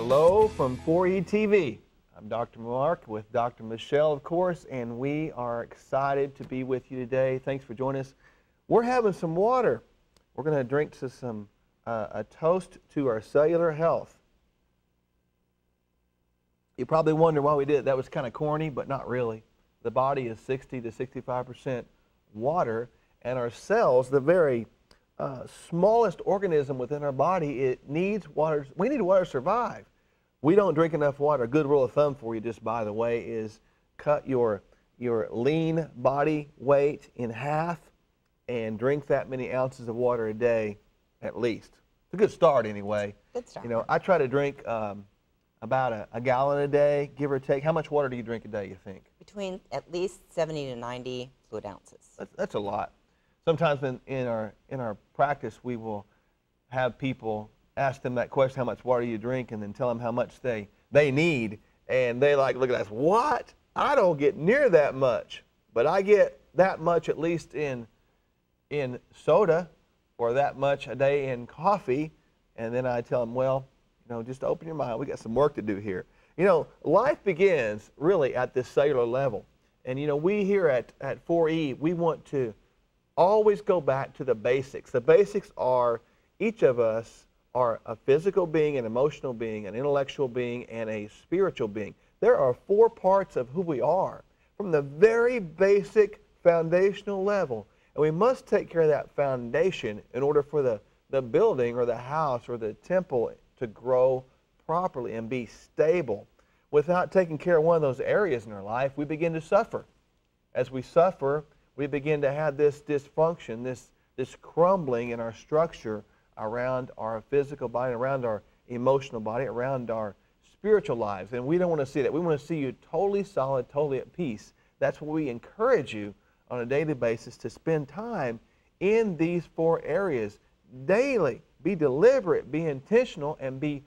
Hello from 4E TV. I'm Dr. Mark with Dr. Michele, of course, and we are excited to be with you today. Thanks for joining us. We're having some water. We're going to drink to some a toast to our cellular health. You probably wonder why we did it. That was kind of corny, but not really. The body is 60 to 65% water, and our cells, the very smallest organism within our body, it needs water. We need water to survive. We don't drink enough water. A good rule of thumb for you, just by the way, is cut your lean body weight in half and drink that many ounces of water a day at least. It's a good start anyway. Good start. You know, I try to drink about a gallon a day, give or take. How much water do you drink a day, you think? Between at least 70 to 90 fluid ounces. That's a lot. Sometimes in our practice, we will have people ask them that question, how much water you drink, and then tell them how much they need, and they like look at us, what? I don't get near that much, but I get that much at least in soda, or that much a day in coffee, and then I tell them, well, you know, just open your mind. We got some work to do here. You know, life begins really at this cellular level, and you know, we here at 4E, we want to always go back to the basics. The basics are each of us are a physical being, an emotional being, an intellectual being, and a spiritual being. There are 4 parts of who we are from the very basic foundational level. And we must take care of that foundation in order for the building or the house or the temple to grow properly and be stable. Without taking care of one of those areas in our life, we begin to suffer. As we suffer, we begin to have this dysfunction, this crumbling in our structure around our physical body, around our emotional body, around our spiritual lives. And we don't want to see that. We want to see you totally solid, totally at peace. That's what we encourage you on a daily basis, to spend time in these 4 areas daily. Be deliberate, be intentional, and be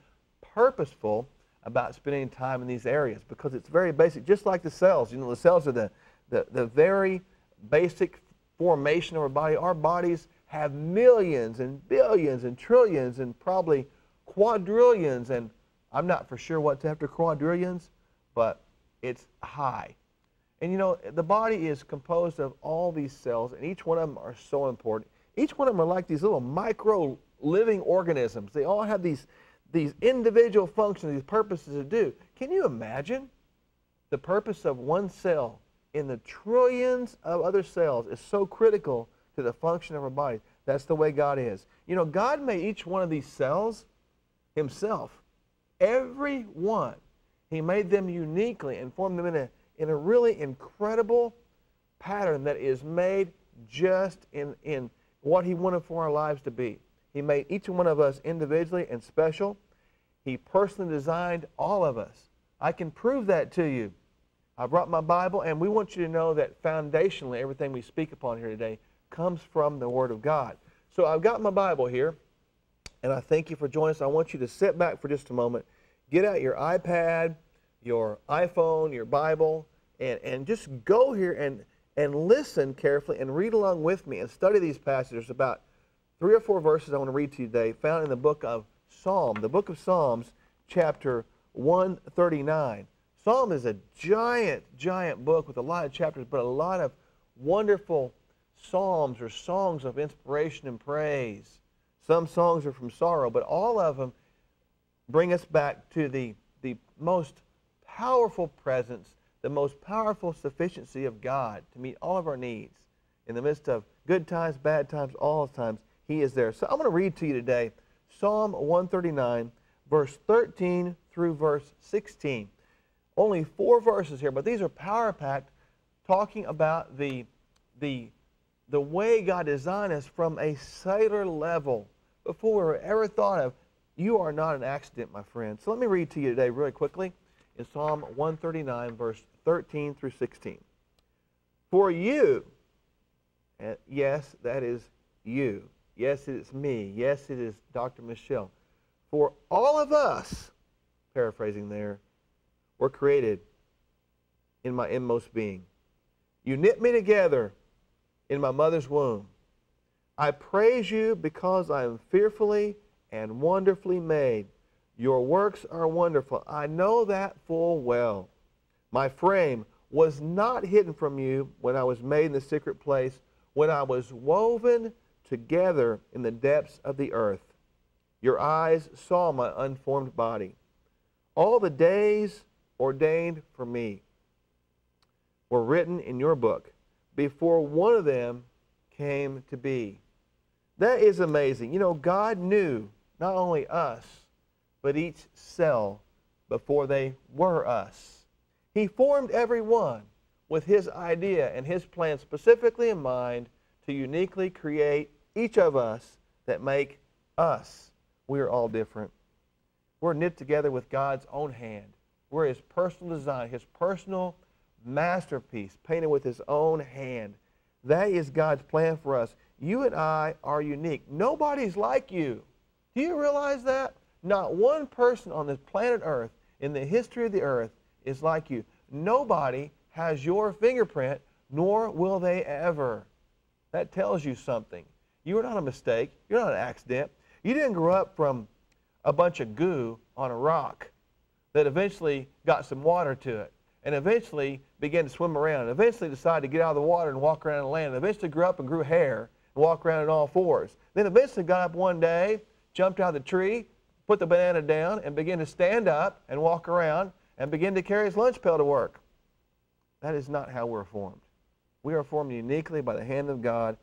purposeful about spending time in these areas, because it's very basic. Just like the cells. You know, the cells are the very basic formation of our body. Our bodies have millions and billions and trillions and probably quadrillions, and I'm not for sure what's after quadrillions, but it's high. And you know, the body is composed of all these cells, and each one of them are so important. Each one of them are like these little micro living organisms. They all have these individual functions, these purposes to do. Can you imagine the purpose of one cell in the trillions of other cells is so critical to the function of our body? That's the way God is. You know, God made each one of these cells himself. Every one. He made them uniquely and formed them in a really incredible pattern that is made just in what he wanted for our lives to be. He made each one of us individually and special. He personally designed all of us. I can prove that to you. I brought my Bible, and we want you to know that foundationally everything we speak upon here today comes from the Word of God. So I've got my Bible here, and I thank you for joining us. I want you to sit back for just a moment, get out your iPad, your iPhone, your Bible, and just go here and listen carefully and read along with me and study these passages. About 3 or 4 verses I want to read to you today, found in the book of Psalm, the book of Psalms, chapter 139. Psalm is a giant, giant book with a lot of chapters, but a lot of wonderful psalms or songs of inspiration and praise. Some songs are from sorrow, but all of them bring us back to the most powerful presence, the most powerful sufficiency of God to meet all of our needs. In the midst of good times, bad times, all times, He is there. So I'm going to read to you today Psalm 139, verse 13 through verse 16. Only 4 verses here, but these are power-packed, talking about the way God designed us from a cellular level before we were ever thought of. You are not an accident, my friend. So let me read to you today really quickly in Psalm 139, verse 13 through 16. For you, yes, that is you. Yes, it is me. Yes, it is Dr. Michele. For all of us, paraphrasing there, were created in my inmost being. You knit me together in my mother's womb. I praise you because I am fearfully and wonderfully made. Your works are wonderful. I know that full well. My frame was not hidden from you when I was made in the secret place, when I was woven together in the depths of the earth. Your eyes saw my unformed body. All the days ordained for me were written in your book before one of them came to be. That is amazing. You know, God knew not only us, but each cell before they were us. He formed every one with His idea and His plan specifically in mind to uniquely create each of us that make us. We are all different. We're knit together with God's own hand. We're His personal design, His personal masterpiece, painted with His own hand. That is God's plan for us. You and I are unique. Nobody's like you. Do you realize that? Not one person on this planet Earth, in the history of the earth, is like you. Nobody has your fingerprint, nor will they ever. That tells you something. You are not a mistake. You're not an accident. You didn't grow up from a bunch of goo on a rock that eventually got some water to it, and eventually began to swim around, and eventually decided to get out of the water and walk around the land, and eventually grew up and grew hair and walked around on all fours. Then eventually got up one day, jumped out of the tree, put the banana down, and began to stand up and walk around and begin to carry his lunch pail to work. That is not how we're formed. We are formed uniquely by the hand of God,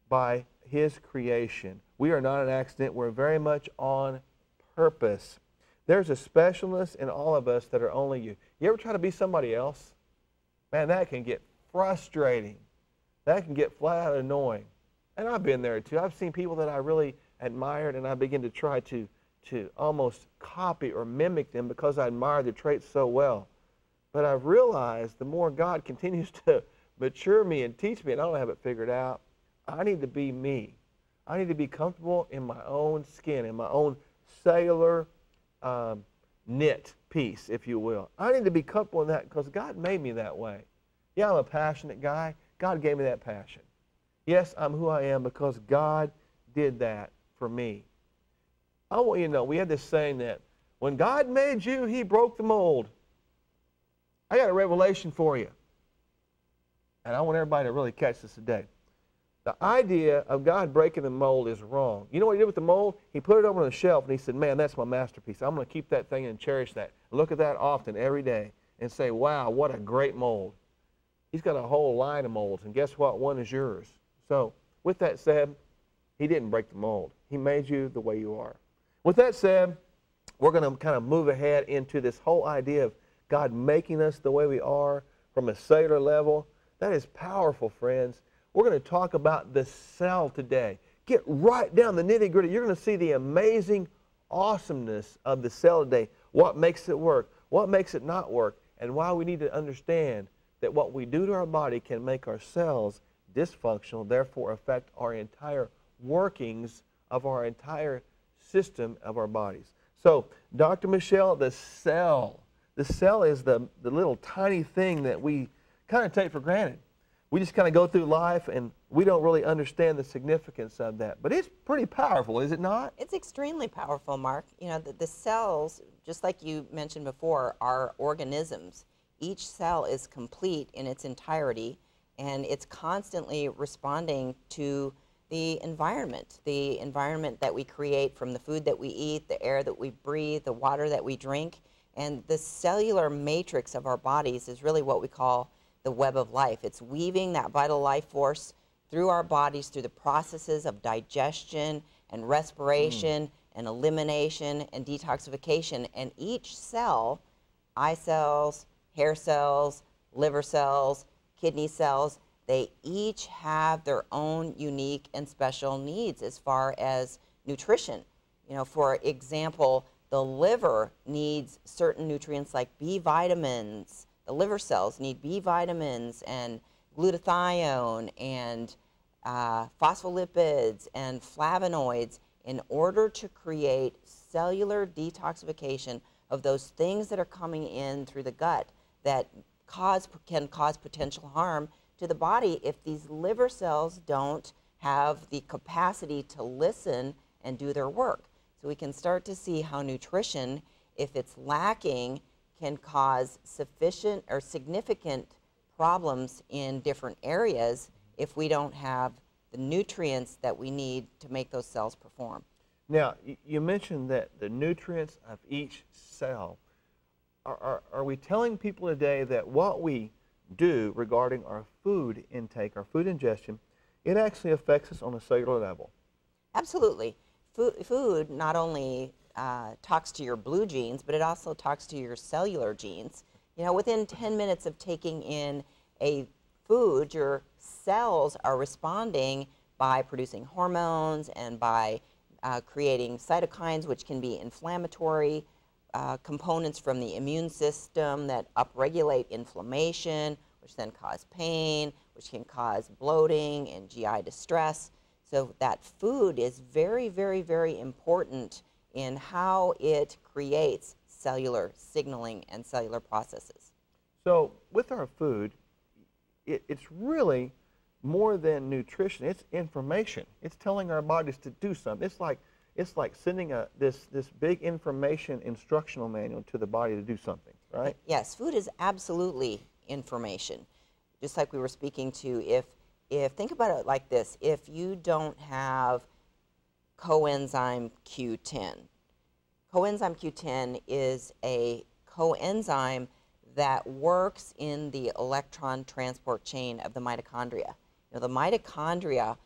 by His creation. We are not an accident. We're very much on purpose. There's a specialness in all of us that are only you. You ever try to be somebody else? Man, that can get frustrating. That can get flat out annoying. And I've been there too. I've seen people that I really admired, and I begin to try to almost copy or mimic them because I admire their traits so well. But I've realized the more God continues to mature me and teach me, and I don't have it figured out, I need to be me. I need to be comfortable in my own skin, in my own cellular knit piece, if you will. I need to be comfortable in that because God made me that way. Yeah, I'm a passionate guy. God gave me that passion. Yes, I'm who I am because God did that for me. I want you to know, we have this saying that when God made you, He broke the mold. I got a revelation for you. And I want everybody to really catch this today. The idea of God breaking the mold is wrong. You know what He did with the mold? He put it over on the shelf and He said, man, that's my masterpiece. I'm going to keep that thing and cherish that. Look at that often, every day, and say, wow, what a great mold. He's got a whole line of molds, and guess what? One is yours. So with that said, He didn't break the mold. He made you the way you are. With that said, we're going to kind of move ahead into this whole idea of God making us the way we are from a cellular level. That is powerful, friends. We're going to talk about the cell today. Get right down the nitty-gritty. You're going to see the amazing awesomeness of the cell today, what makes it work, what makes it not work, and why we need to understand that what we do to our body can make our cells dysfunctional, therefore affect our entire workings of our entire system of our bodies. So, Dr. Michele, the cell is the little tiny thing that we kind of take for granted. We just kind of go through life and we don't really understand the significance of that. But it's pretty powerful, is it not? It's extremely powerful, Mark. You know, the cells, just like you mentioned before, are organisms. Each cell is complete in its entirety, and it's constantly responding to the environment that we create from the food that we eat, the air that we breathe, the water that we drink. And the cellular matrix of our bodies is really what we call the web of life. It's weaving that vital life force through our bodies through the processes of digestion and respiration and elimination and detoxification. And each cell, eye cells, hair cells, liver cells, kidney cells, they each have their own unique and special needs as far as nutrition. You know, for example, the liver needs certain nutrients like B vitamins. The liver cells need B vitamins and glutathione and phospholipids and flavonoids in order to create cellular detoxification of those things that are coming in through the gut that can cause potential harm to the body if these liver cells don't have the capacity to listen and do their work. So we can start to see how nutrition, if it's lacking, can cause sufficient or significant problems in different areas if we don't have the nutrients that we need to make those cells perform. Now, you mentioned that the nutrients of each cell. Are we telling people today that what we do regarding our food intake, our food ingestion, it actually affects us on a cellular level? Absolutely. Food not only talks to your blue genes, but it also talks to your cellular genes. You know, within 10 minutes of taking in a food, your cells are responding by producing hormones and by creating cytokines, which can be inflammatory components from the immune system that upregulate inflammation, which then cause pain, which can cause bloating and GI distress. So that food is very, very, very important in how it creates cellular signaling and cellular processes. So with our food, it's really more than nutrition. It's information. It's telling our bodies to do something. It's like sending this big information instructional manual to the body to do something, right? Yes, food is absolutely information. Just like we were speaking to, if think about it like this, if you don't have coenzyme Q10. Coenzyme Q10 is a coenzyme that works in the electron transport chain of the mitochondria. Now, the mitochondria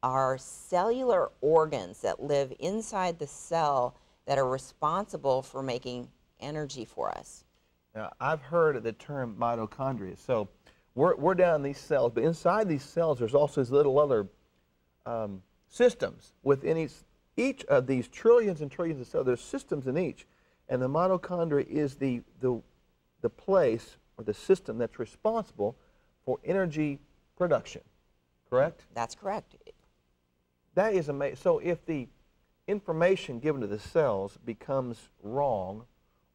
are cellular organs that live inside the cell that are responsible for making energy for us. Now, I've heard of the term mitochondria. So we're down in these cells, but inside these cells, there's also these little other systems within each of these trillions and trillions of cells. There's systems in each, and the mitochondria is the place or the system that's responsible for energy production. Correct? That's correct. That is amazing. So if the information given to the cells becomes wrong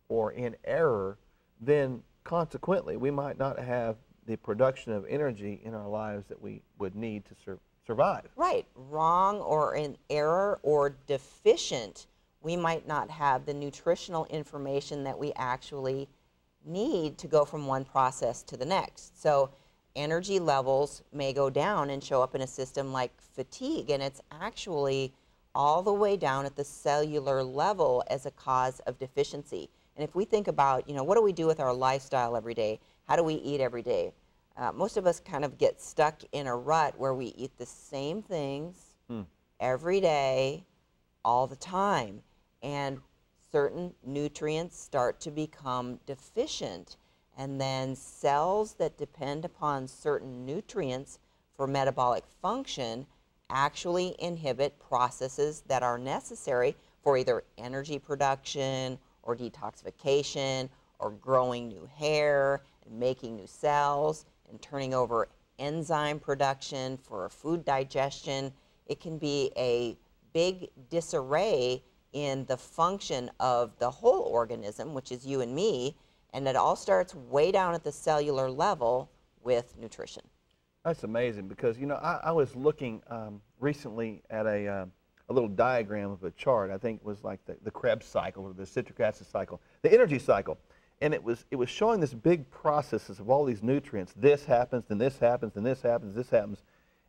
or in error, then consequently we might not have the production of energy in our lives that we would need to survive. Right. Wrong or in error or deficient, we might not have the nutritional information that we actually need to go from one process to the next. So energy levels may go down and show up in a system like fatigue, and it's actually all the way down at the cellular level as a cause of deficiency. And if we think about, you know, what do we do with our lifestyle every day? How do we eat every day? Most of us kind of get stuck in a rut where we eat the same things every day, all the time. And certain nutrients start to become deficient. And then cells that depend upon certain nutrients for metabolic function actually inhibit processes that are necessary for either energy production or detoxification or growing new hair and making new cells and turning over enzyme production for food digestion. It can be a big disarray in the function of the whole organism, which is you and me, and it all starts way down at the cellular level with nutrition. That's amazing because, you know, I was looking recently at a little diagram of a chart. I think it was like the Krebs cycle or the citric acid cycle, the energy cycle. And it was showing this big processes of all these nutrients. This happens, then this happens, then this happens, this happens.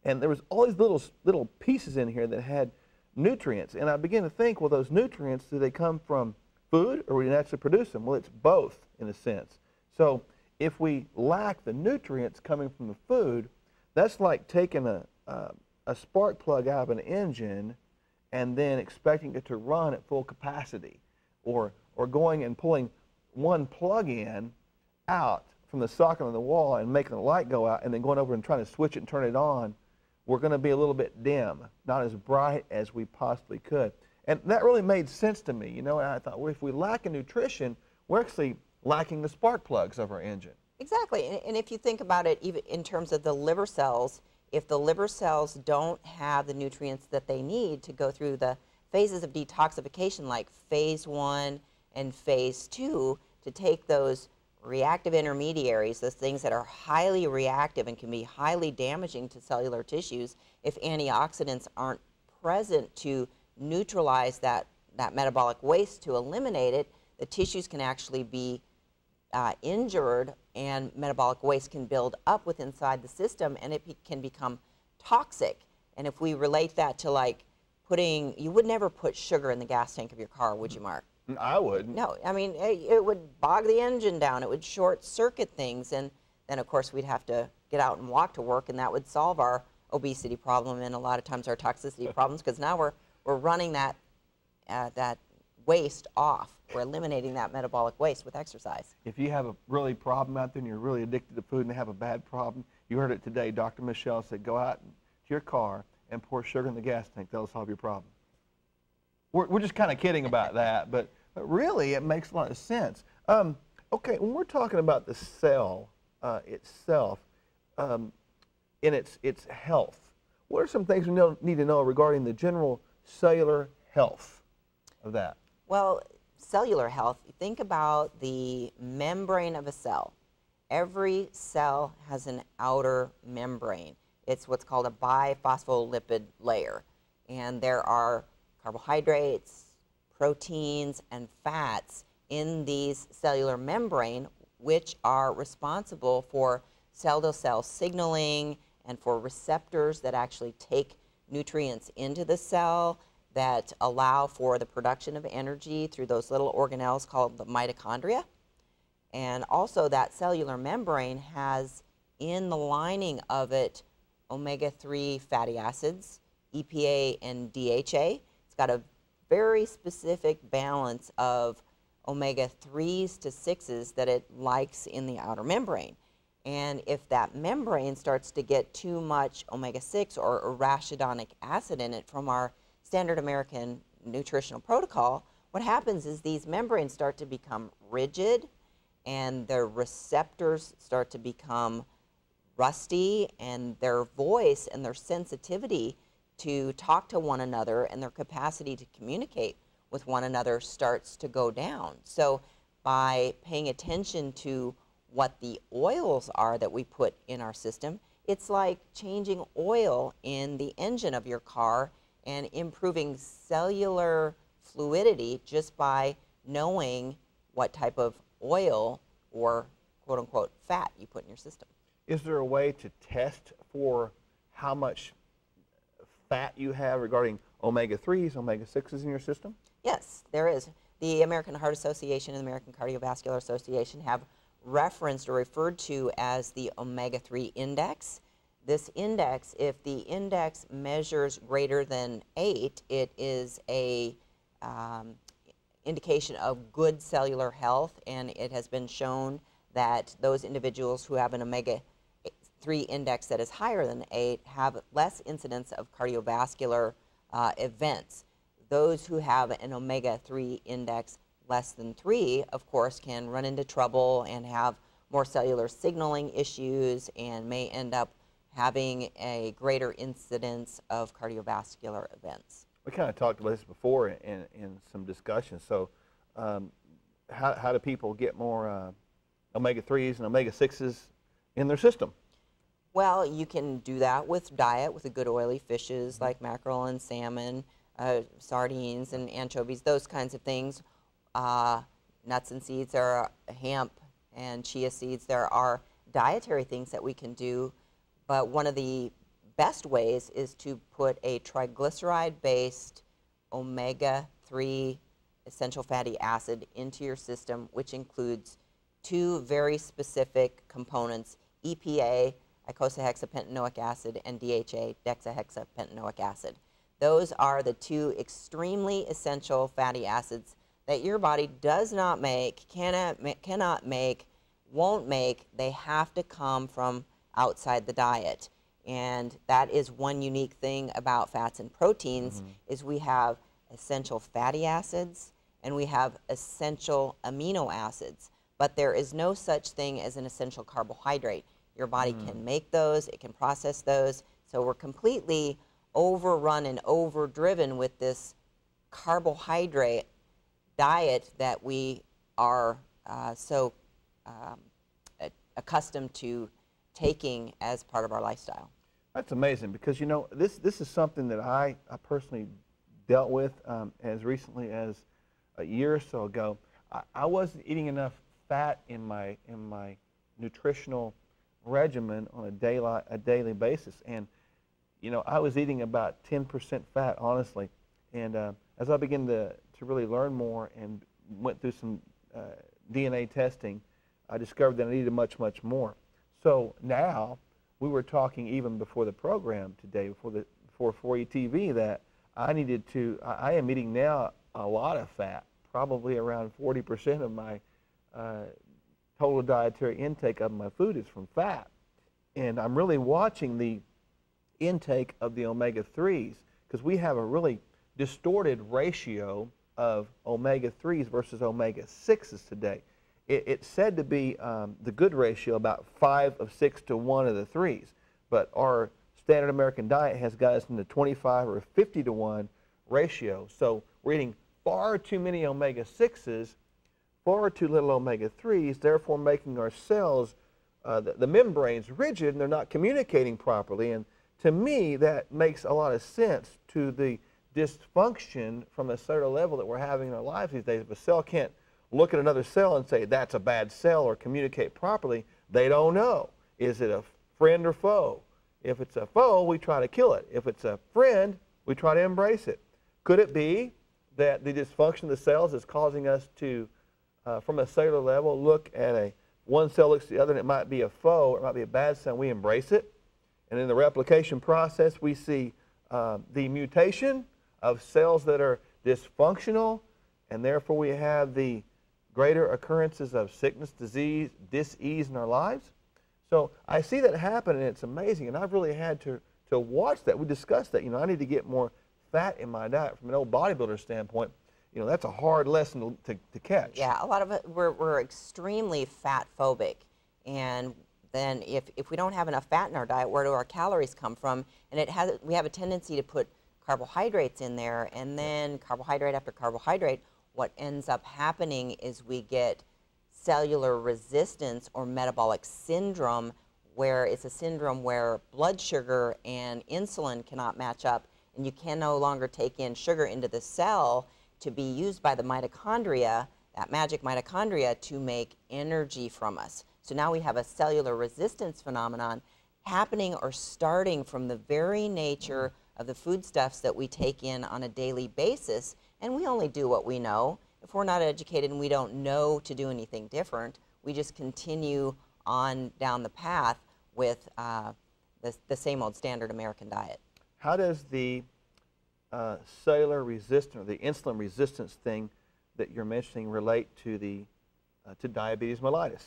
And there was all these little pieces in here that had nutrients. And I began to think, well, those nutrients, do they come from food or we can actually produce them? Well, it's both in a sense. So if we lack the nutrients coming from the food, that's like taking a spark plug out of an engine and then expecting it to run at full capacity, or going and pulling one plug in out from the socket on the wall and making the light go out and then going over and trying to switch it and turn it on. We're going to be a little bit dim, not as bright as we possibly could. And that really made sense to me, you know, and I thought, well, if we lack in nutrition, we're actually lacking the spark plugs of our engine. Exactly, and if you think about it, even in terms of the liver cells, if the liver cells don't have the nutrients that they need to go through the phases of detoxification, like phase 1 and phase 2, to take those reactive intermediaries, those things that are highly reactive and can be highly damaging to cellular tissues, if antioxidants aren't present to neutralize that that metabolic waste to eliminate it, the tissues can actually be injured, and metabolic waste can build up with inside the system, and it can become toxic. And if we relate that to like you would never put sugar in the gas tank of your car, would you, Mark? I wouldn't. No, I mean, it would bog the engine down. It would short circuit things, and then of course we'd have to get out and walk to work, and that would solve our obesity problem and a lot of times our toxicity problems, because now we're running that waste off. We're eliminating that metabolic waste with exercise. If you have a really problem out there and you're really addicted to food and have a bad problem, you heard it today. Dr. Michele said, go out to your car and pour sugar in the gas tank. That'll solve your problem. We're just kind of kidding about that, but really it makes a lot of sense. Okay, when we're talking about the cell itself, in its health, what are some things we need to know regarding the general cellular health of that? Well, cellular health, think about the membrane of a cell. Every cell has an outer membrane. It's what's called a biphospholipid layer. And there are carbohydrates, proteins, and fats in these cellular membrane, which are responsible for cell-to-cell signaling and for receptors that actually take nutrients into the cell, that allow for the production of energy through those little organelles called the mitochondria. And also that cellular membrane has in the lining of it omega-3 fatty acids, EPA and DHA. It's got a very specific balance of omega-3s to 6s that it likes in the outer membrane. And if that membrane starts to get too much omega-6 or arachidonic acid in it from our standard American nutritional protocol, what happens is these membranes start to become rigid and their receptors start to become rusty, and their voice and their sensitivity to talk to one another and their capacity to communicate with one another starts to go down. So by paying attention to what the oils are that we put in our system, it's like changing oil in the engine of your car and improving cellular fluidity just by knowing what type of oil or quote-unquote fat you put in your system. Is there a way to test for how much fat you have regarding omega-3s, omega-6s in your system? Yes, there is. The American Heart Association and the American Cardiovascular Association have referenced or referred to as the omega-3 index. This index, if the index measures greater than 8, it is a indication of good cellular health, and it has been shown that those individuals who have an omega-3 index that is higher than 8 have less incidence of cardiovascular events. Those who have an omega-3 index less than 3, of course, can run into trouble and have more cellular signaling issues and may end up having a greater incidence of cardiovascular events. We kind of talked about this before in some discussions. So how do people get more omega-3s and omega-6s in their system? Well, you can do that with diet, with the good oily fishes like mackerel and salmon, sardines and anchovies, those kinds of things. Nuts and seeds, there are hemp and chia seeds. There are dietary things that we can do, but one of the best ways is to put a triglyceride-based omega-3 essential fatty acid into your system, which includes 2 very specific components, EPA, icosahexapentanoic acid, and DHA, dexahexapentanoic acid. Those are the 2 extremely essential fatty acids that your body does not make, cannot make, won't make. They have to come from outside the diet. And that is one unique thing about fats and proteins, is we have essential fatty acids and we have essential amino acids. But there is no such thing as an essential carbohydrate. Your body can make those, it can process those. So we're completely overrun and overdriven with this carbohydrate diet that we are so accustomed to taking as part of our lifestyle. That's amazing, because you know this is something that I personally dealt with as recently as a year or so ago. I wasn't eating enough fat in my nutritional regimen on a daily basis, and you know, I was eating about 10% fat, honestly. And as I began to really learn more and went through some DNA testing, I discovered that I needed much more. So now, we were talking even before the program today, before 4E TV, that I am eating now a lot of fat, probably around 40% of my total dietary intake of my food is from fat. And I'm really watching the intake of the omega-3s, because we have a really distorted ratio of omega-3s versus omega-6s today. It's said to be the good ratio, about 5 of 6 to 1 of the 3s, but our standard American diet has got us in the 25 or 50 to 1 ratio. So we're eating far too many omega-6s, far too little omega-3s, therefore making our cells, the membranes, rigid, and they're not communicating properly. And to me, that makes a lot of sense to the dysfunction from a cellular level that we're having in our lives these days. If a cell can't look at another cell and say that's a bad cell or communicate properly, they don't know. Is it a friend or foe? If it's a foe, we try to kill it. If it's a friend, we try to embrace it. Could it be that the dysfunction of the cells is causing us to, from a cellular level, look at one cell looks at the other and it might be a foe, or it might be a bad cell, and we embrace it? And in the replication process, we see the mutation of cells that are dysfunctional, and therefore we have the greater occurrences of sickness, disease, dis-ease in our lives. So I see that happen, and it's amazing, and I've really had to watch that. We discussed that. You know, I need to get more fat in my diet from an old bodybuilder standpoint. You know, that's a hard lesson to catch. Yeah, a lot of it, we're extremely fat phobic, and then if we don't have enough fat in our diet, where do our calories come from? And we have a tendency to put carbohydrates in there, and then carbohydrate after carbohydrate. What ends up happening is we get cellular resistance or metabolic syndrome, where it's a syndrome where blood sugar and insulin cannot match up, and you can no longer take in sugar into the cell to be used by the mitochondria, that magic mitochondria, to make energy from us. So now we have a cellular resistance phenomenon happening or starting from the very nature of the foodstuffs that we take in on a daily basis, and we only do what we know. If we're not educated and we don't know to do anything different, we just continue on down the path with the same old standard American diet. How does the cellular resistance, or the insulin resistance thing that you're mentioning, relate to the to diabetes mellitus?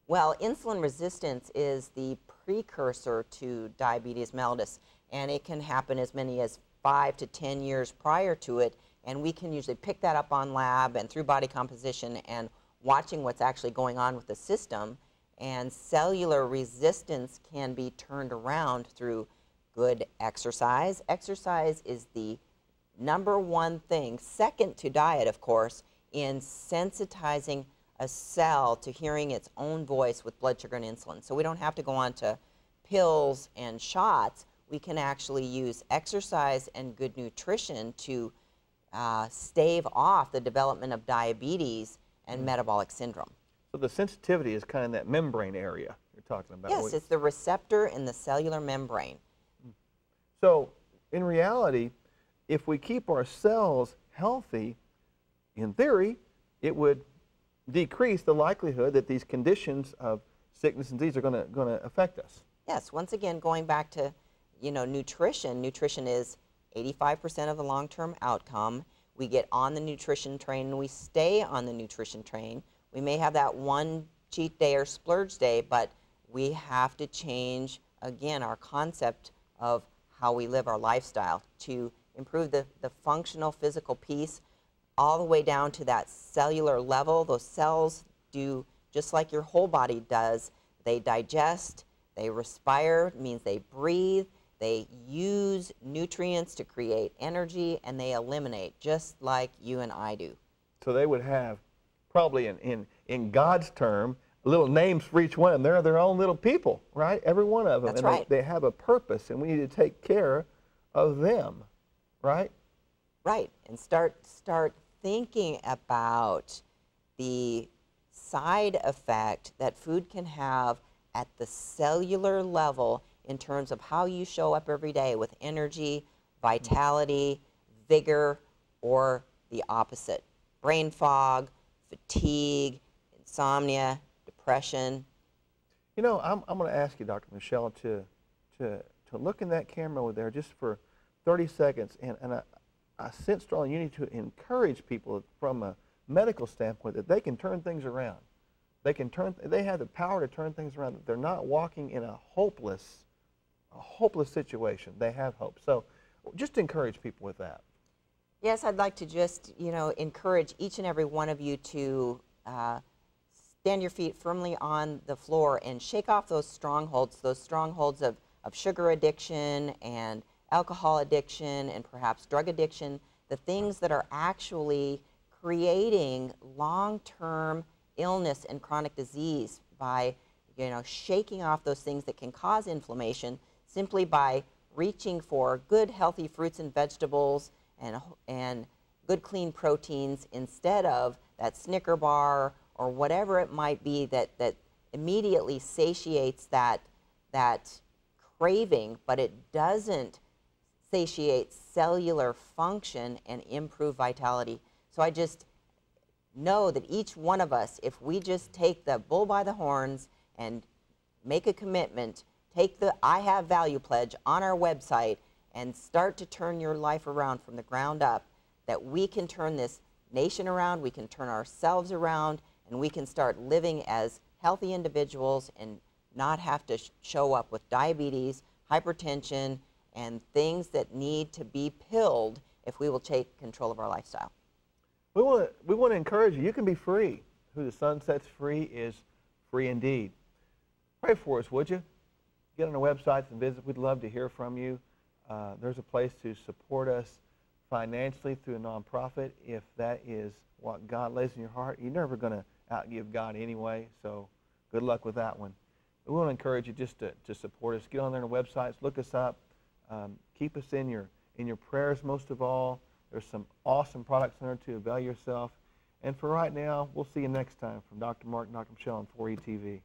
Well, insulin resistance is the precursor to diabetes mellitus, and it can happen as many as 5 to 10 years prior to it, and we can usually pick that up on lab and through body composition and watching what's actually going on with the system. And cellular resistance can be turned around through good exercise. Exercise is the #1 thing, second to diet, of course, in sensitizing a cell to hearing its own voice with blood sugar and insulin. So we don't have to go on to pills and shots. We can actually use exercise and good nutrition to stave off the development of diabetes and metabolic syndrome. So the sensitivity is kind of that membrane area you're talking about. Yes, it's the receptor in the cellular membrane. So in reality, if we keep our cells healthy, in theory, it would decrease the likelihood that these conditions of sickness and disease are going to affect us. Yes, once again, going back to, you know, nutrition. Nutrition is 85% of the long-term outcome. We get on the nutrition train and we stay on the nutrition train. We may have that one cheat day or splurge day, but we have to change, again, our concept of how we live our lifestyle to improve the functional physical piece all the way down to that cellular level. Those cells do just like your whole body does. They digest, they respire, means they breathe, they use nutrients to create energy, and they eliminate, just like you and I do. So they would have, probably in God's term, little names for each one of them. They're their own little people, right? Every one of them. That's and right. They have a purpose, and we need to take care of them, right? Right, and start thinking about the side effect that food can have at the cellular level in terms of how you show up every day with energy, vitality, vigor, or the opposite. Brain fog, fatigue, insomnia, depression. You know, I'm going to ask you, Dr. Michele, to look in that camera over there just for 30 seconds, and I sense strongly you need to encourage people from a medical standpoint that they can turn things around. They have the power to turn things around. That they're not walking in a hopeless situation. They have hope. So just encourage people with that. Yes, I'd like to just, encourage each and every one of you to stand your feet firmly on the floor and shake off those strongholds of sugar addiction and alcohol addiction and perhaps drug addiction, the things that are actually creating long-term illness and chronic disease by, shaking off those things that can cause inflammation simply by reaching for good, healthy fruits and vegetables and good, clean proteins instead of that Snicker bar or whatever it might be that immediately satiates that craving, but it doesn't satiate cellular function and improve vitality. So I just know that each one of us, if we just take the bull by the horns and make a commitment, take the I Have Value pledge on our website and start to turn your life around from the ground up, that we can turn this nation around, we can turn ourselves around, and we can start living as healthy individuals and not have to show up with diabetes, hypertension, and things that need to be pilled if we will take control of our lifestyle. We want to encourage you. You can be free. Who the Son sets free is free indeed. Pray for us, would you? Get on our websites and visit. We'd love to hear from you. There's a place to support us financially through a nonprofit if that is what God lays in your heart. You're never going to outgive God anyway, so good luck with that one. We want to encourage you just to support us. Get on there on our websites, look us up, keep us in your prayers most of all. There's some awesome products in there to avail yourself. And for right now, we'll see you next time from Dr. Mark and Dr. Michele on 4E TV.